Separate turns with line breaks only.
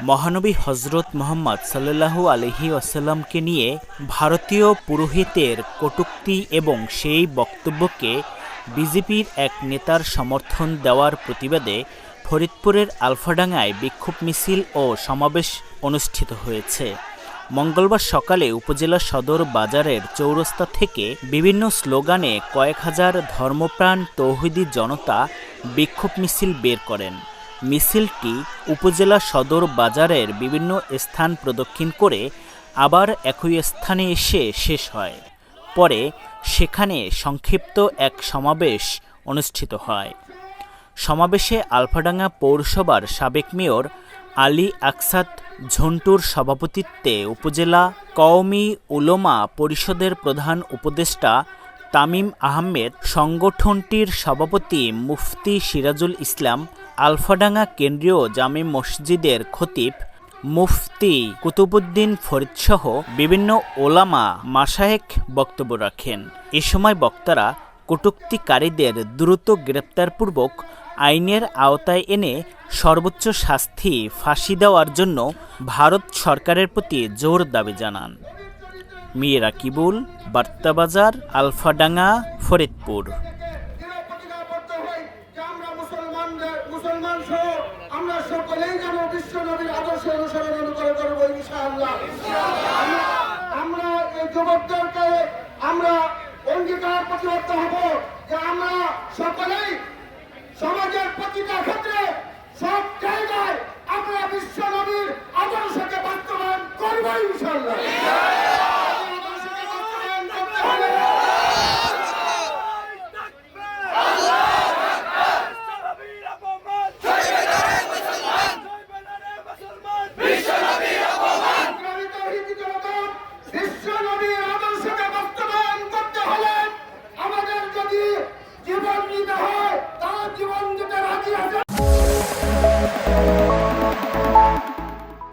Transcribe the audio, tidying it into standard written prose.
মহানবী হজরত মুহাম্মদ সাল্লাল্লাহু আলাইহি ওয়াসাল্লামকে নিয়ে ভারতীয় পুরোহিতের কটূক্তি এবং সেই বক্তব্যকে বিজেপির এক নেতার সমর্থন দেওয়ার প্রতিবাদে ফরিদপুরের আলফাডাঙ্গায় বিক্ষোভ মিছিল ও সমাবেশ অনুষ্ঠিত হয়েছে। মঙ্গলবার সকালে উপজেলা সদর বাজারের চৌরাস্তা থেকে বিভিন্ন স্লোগানে কয়েক হাজার ধর্মপ্রাণ তৌহিদি জনতা বিক্ষোভ মিছিল বের করেন। মিছিলটি উপজেলা সদর বাজারের বিভিন্ন স্থান প্রদক্ষিণ করে আবার একই স্থানে এসে শেষ হয়। পরে সেখানে সংক্ষিপ্ত এক সমাবেশ অনুষ্ঠিত হয়। সমাবেশে আলফাডাঙ্গা পৌরসভার সাবেক মেয়র আলী আকসাদ ঝন্টুর সভাপতিত্বে উপজেলা কওমি উলামা পরিষদের প্রধান উপদেষ্টা তামিম আহমেদ, সংগঠনটির সভাপতি মুফতি সিরাজুল ইসলাম, আলফাডাঙ্গা কেন্দ্রীয় জামে মসজিদের খতিব মুফতি কুতুবুদ্দিন ফরিদসহ বিভিন্ন ওলামা মাশায়েখ বক্তব্য রাখেন। এ সময় বক্তারা কটূক্তিকারীদের দ্রুত গ্রেপ্তারপূর্বক আইনের আওতায় এনে সর্বোচ্চ শাস্তি ফাঁসি দেওয়ার জন্য ভারত সরকারের প্রতি জোর দাবি জানান। মীর রাকিবুল, বার্তাবাজার, আলফাডাঙ্গা, ফরিদপুর।
আমরা সকলেই যেন বিশ্ব নবীর আদর্শ অনুসরণ করব ইনশাআল্লাহ। আমরা এই যুবকদেরকে আমরা অঙ্গীকার প্রতিবদ্ধ হব যে আমরা সকলেই সমাজের প্রতিটা